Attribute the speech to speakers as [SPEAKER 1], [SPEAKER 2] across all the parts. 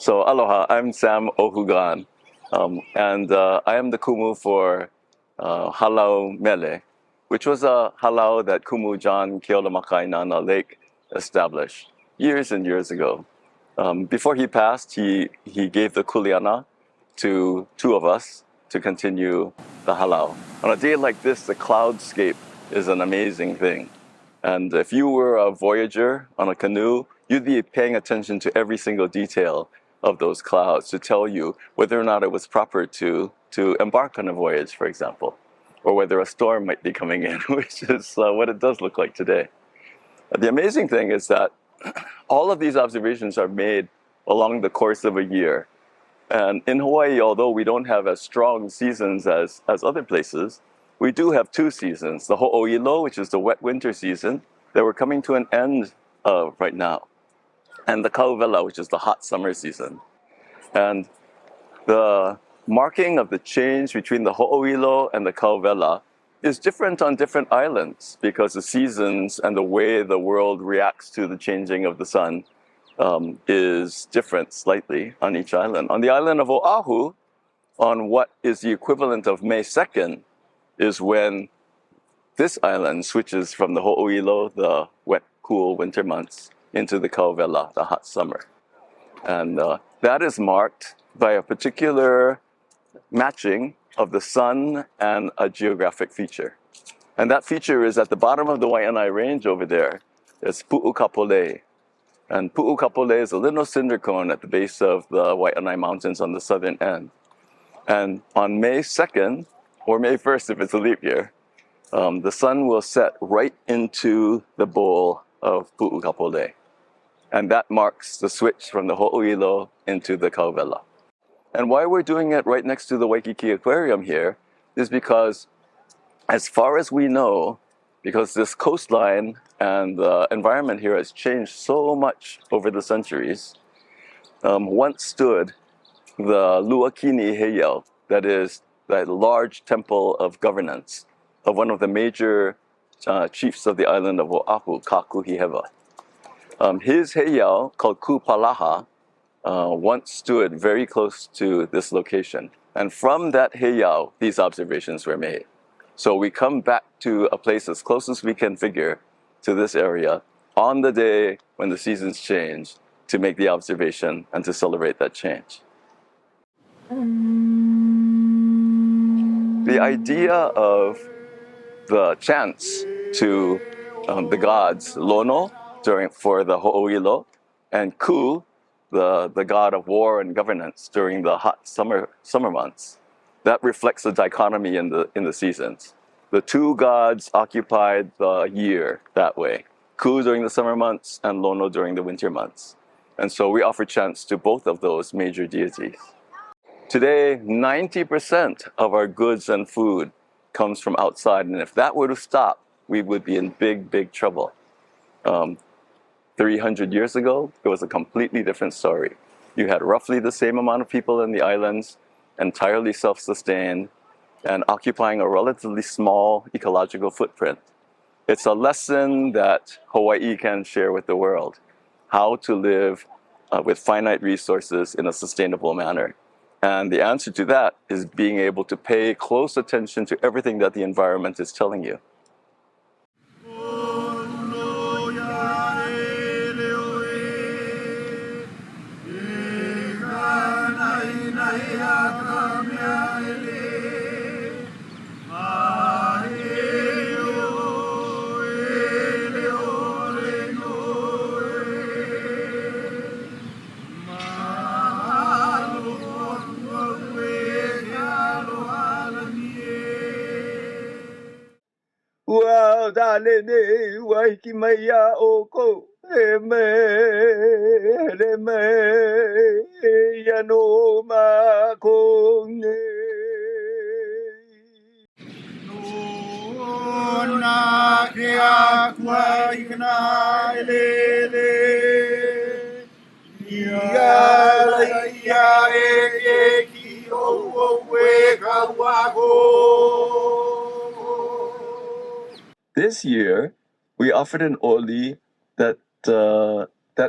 [SPEAKER 1] So aloha, I'm Sam Ohukani, and I am the kumu for Halau Mele, which was a halau that Kumu John Keolamakainana Lake established years and years ago. Before he passed, he gave the kuleana to two of us to continue the halau. On a day like this, the cloudscape is an amazing thing. And if you were a voyager on a canoe, you'd be paying attention to every single detail of those clouds to tell you whether or not it was proper to embark on a voyage, for example, or whether a storm might be coming in, which is what it does look like today. The amazing thing is that all of these observations are made along the course of a year. And in Hawaii, although we don't have as strong seasons as other places, we do have two seasons, the ho'oilo, which is the wet winter season that we're coming to an end of right now, and the Kauwela, which is the hot summer season. And the marking of the change between the ho'oilo and the Kauwela is different on different islands because the seasons and the way the world reacts to the changing of the sun is different slightly on each island. On the island of Oahu, on what is the equivalent of May 2nd, is when this island switches from the ho'oilo, the wet, cool winter months, into the Kauwela, the hot summer. And that is marked by a particular matching of the sun and a geographic feature. And that feature is at the bottom of the Waianae Range over there. It's Pu'u Kapolei. And Pu'u Kapolei is a little cinder cone at the base of the Waianae Mountains on the southern end. And on May 2nd, or May 1st if it's a leap year, the sun will set right into the bowl of Pu'u Kapolei. And that marks the switch from the ho'oilo into the Kauwela. And why we're doing it right next to the Waikīkī Aquarium here is because, as far as we know, because this coastline and the environment here has changed so much over the centuries, once stood the Luakini Heiau, that is that large temple of governance of one of the major chiefs of the island of Oahu, Kakuhiheva. His heiau, called Kupalaha, once stood very close to this location. And from that heiau, these observations were made. So we come back to a place as close as we can figure to this area on the day when the seasons change to make the observation and to celebrate that change. The idea of the chants to the gods, Lono, for the ho'oilo, and Ku, the god of war and governance during the hot summer months, that reflects the dichotomy in the seasons. The two gods occupied the year that way, Ku during the summer months and Lono during the winter months. And so we offer chants to both of those major deities. Today, 90% of our goods and food comes from outside, and if that were to stop, we would be in big, big trouble. 300 years ago, it was a completely different story. You had roughly the same amount of people in the islands, entirely self-sustained, and occupying a relatively small ecological footprint. It's a lesson that Hawaii can share with the world, how to live with finite resources in a sustainable manner. And the answer to that is being able to pay close attention to everything that the environment is telling you.
[SPEAKER 2] Wow, dale ne waiki maya oko me ya no ma konge no na ke akua ikna ele ya e ki o we ka wago.
[SPEAKER 1] This year, we offered an oli that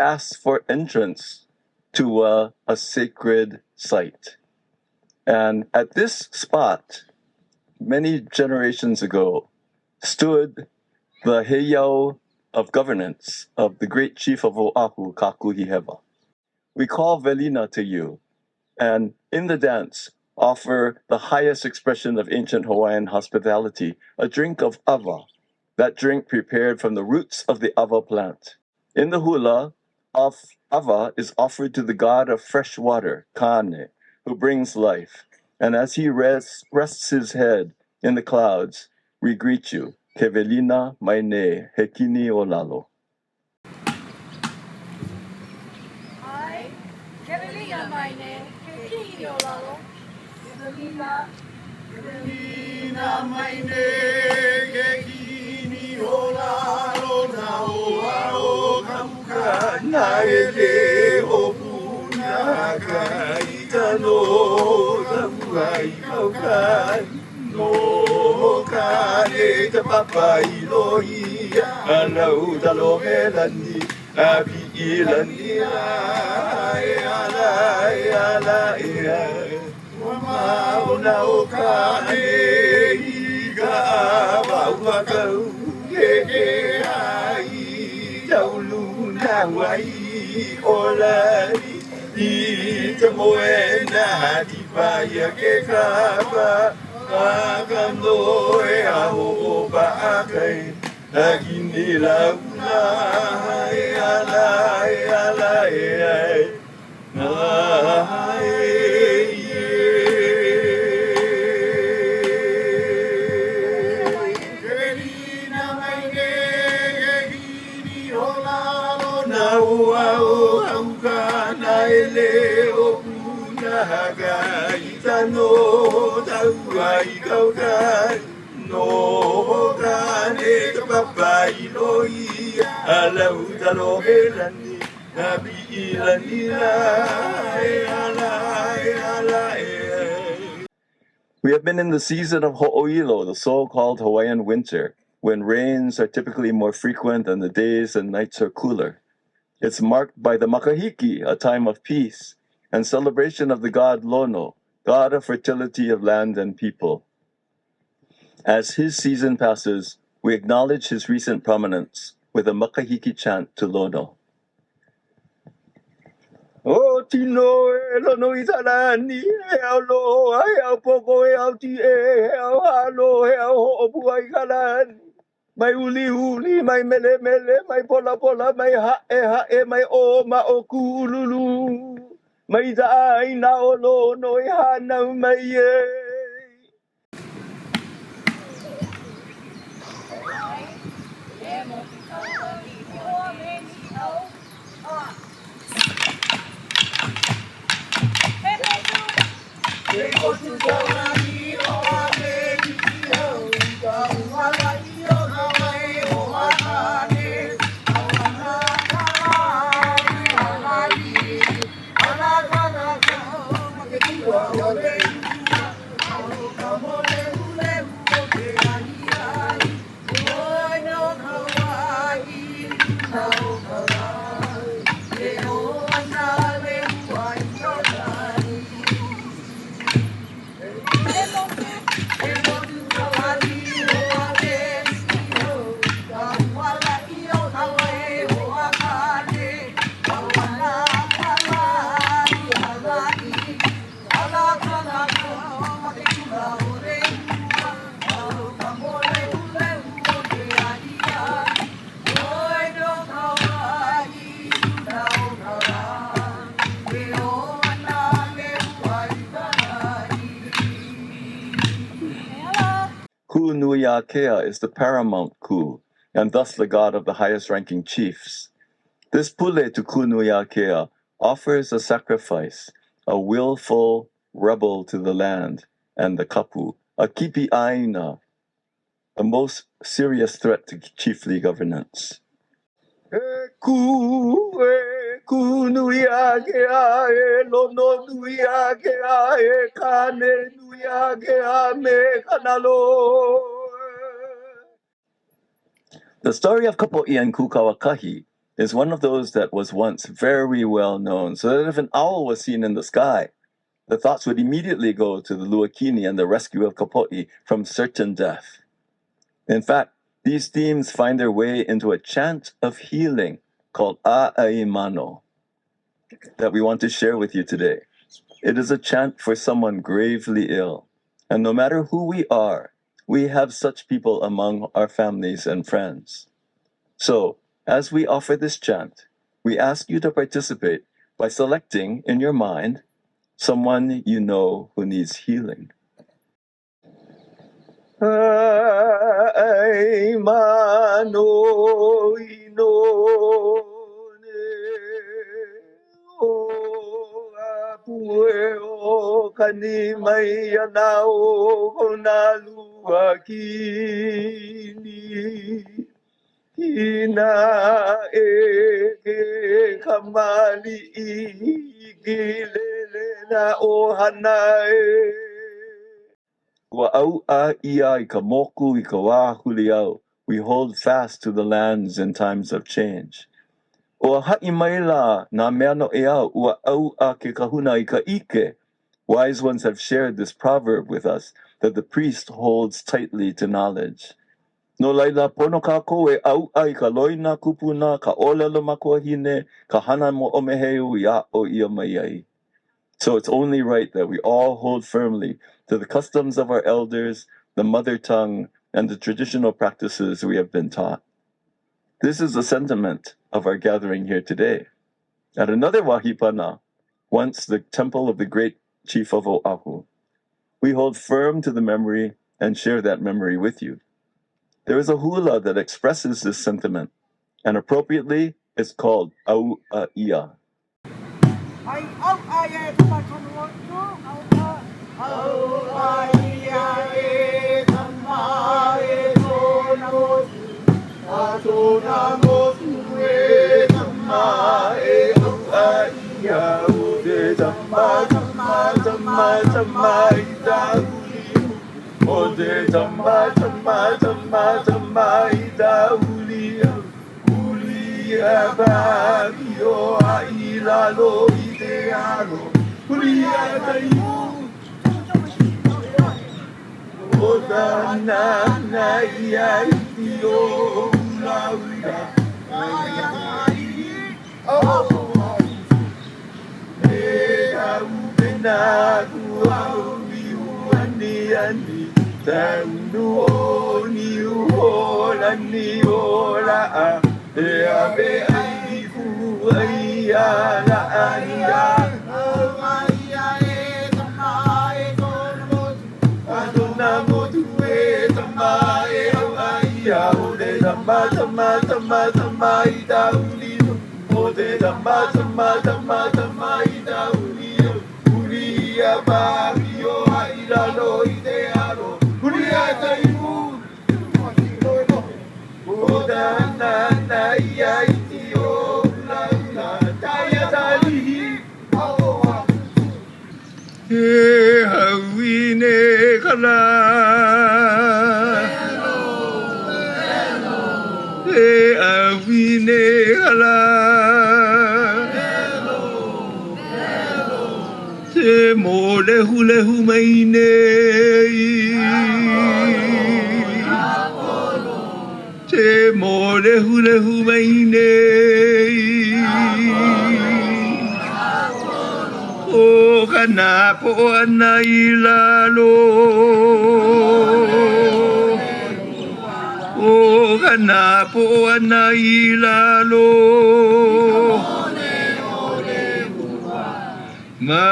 [SPEAKER 1] asks for entrance to a sacred site. And at this spot, many generations ago, stood the heiau of governance of the great chief of Oahu, Kakuhiheva. We call Velina to you, and in the dance, offer the highest expression of ancient Hawaiian hospitality, a drink of ava, that drink prepared from the roots of the ava plant. In the hula, ava is offered to the god of fresh water, Kane, who brings life. And as he rests his head in the clouds, we greet you, Kevelina Maine Hekini Olalo.
[SPEAKER 3] Hi, Kevelina Maine Hekini Olalo. Kevelina
[SPEAKER 2] Maine Hekini Olalo na o kamuka na ele opuna kaitano tamuai kaukai no kane te papai lohi alau talo helani abi ilani ala Mauna o kane iga mauakau Keke ai taulu na wai olari I te moena di paia ke kapa Akando e aho pa akai Agini launa e ala e
[SPEAKER 1] We have been in the season of Ho'oilo, the so-called Hawaiian winter, when rains are typically more frequent and the days and nights are cooler. It's marked by the Waikīkī, a time of peace, and celebration of the god Lono, god of fertility of land and people. As his season passes, we acknowledge his recent prominence with a Waikīkī chant to Lono.
[SPEAKER 2] O tino e lono I talani, e au loa, e au poko, e au ti e au halo, e au ho'opua I kalani. Mai uli uli, mai mele mele, mai pola pola, mai ha'e, mai o ma o kululu. Mai ta'i na o lono I hanau mai e.
[SPEAKER 1] Ku'unuiakea is the paramount ku, and thus the god of the highest-ranking chiefs. This pule to Ku'unuiakea offers a sacrifice, a willful rebel to the land and the kapu, a kipi'aina, the most serious threat to chiefly governance.
[SPEAKER 2] Ku nuia ke a lono nuia ke a kane nuia ke a me kanalo.
[SPEAKER 1] The story of Kapolei and Kukawakahi is one of those that was once very well known, so that if an owl was seen in the sky, the thoughts would immediately go to the Luakini and the rescue of Kapolei from certain death. In fact, these themes find their way into a chant of healing called A'aimano that we want to share with you today. It is a chant for someone gravely ill, and no matter who we are, we have such people among our families and friends. So, as we offer this chant, we ask you to participate by selecting in your mind someone you know who needs healing.
[SPEAKER 2] Ai mano ino ne o Pu'u o kani mai ana o kona lua kini Ina e ke kamali I ki lele na ohana e Ua au a ia I ka moku I ka wā huli au. We hold fast to the lands in times of change. Ua ha'i mai la nā mea no e au ua au a ke kahuna I ka ike. Wise ones have shared this proverb with us that the priest holds tightly to knowledge. No laila pono kako e au ai ka loina kupuna ka olelo makuahine ka hana mo omeheu I a o ia mai ai. So it's only right that we all hold firmly to the customs of our elders, the mother tongue, and the traditional practices we have been taught. This is the sentiment of our gathering here today. At another wahipana, once the temple of the great chief of Oahu, we hold firm to the memory and share that memory with you. There is a hula that expresses this sentiment, and appropriately, it's called Au Ia.
[SPEAKER 3] Ai au ai e tama kono no au ai e tama e tona motu a tona motu e tama e au ai o te tama tama tama tama I tauli o te tama tama tama tama I tauli Babi o ai lalo I te aro Hulia taiu O tana na ia I o ula ula Aia ai O E au pena ku au I uani ani Taunu o ni uola ni ola a E ave ai fu ai ala ai e tama e tona motu a tona motu e tama e au ai o te tama tama tama tama I tauli o te tama tama tama tama I tauli uri a babi o ai lalo I te aro uri a taimu o tana na ia I ti o la la taia talihi e hauine kala e hauine kala te mo lehu lehu mai nei te mo lehu lehu mai nei o kana po ana I lalo o kana po ana I lalo ma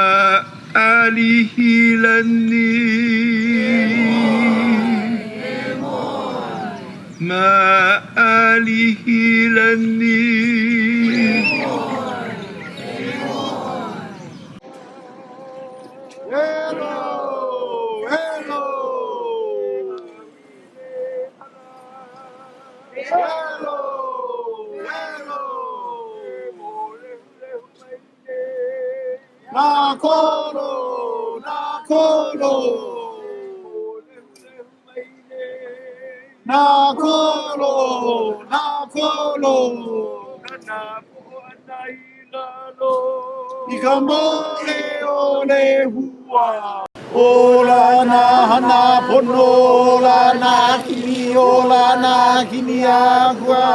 [SPEAKER 3] alihilani ma'alihilani hello hello hello hello nakolo nakolo Nakolo, nakolo, I ka mole o le hua. Ola na hana pono, ola na kini, ola na kini agua.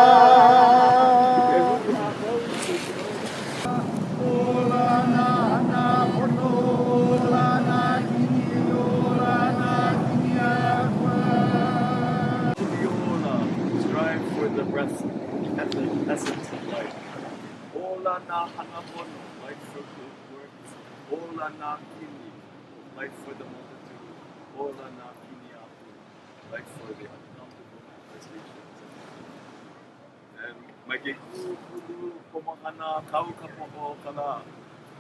[SPEAKER 3] Ola na hana pono, ola na kini, ola na kini agua.
[SPEAKER 1] Strive for the essence of life. Ola na hanapono, life for good works. Ola na kini, life for the multitude. Ola na kini aku, life for the uncountable manifestations. And Waikīkī pomahana kau kapoho kana,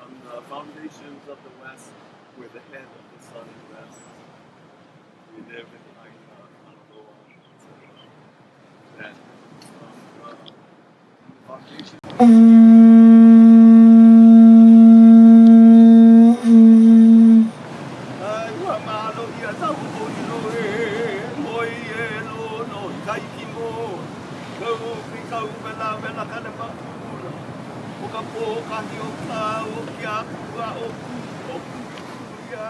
[SPEAKER 1] on the foundations of the west, where the head of the sun rests. We live in Aina, Aloha, etc. Then, the foundation.
[SPEAKER 2] Kauwela kana mapura. O ka pōkahi o ka o kia kua o ku ya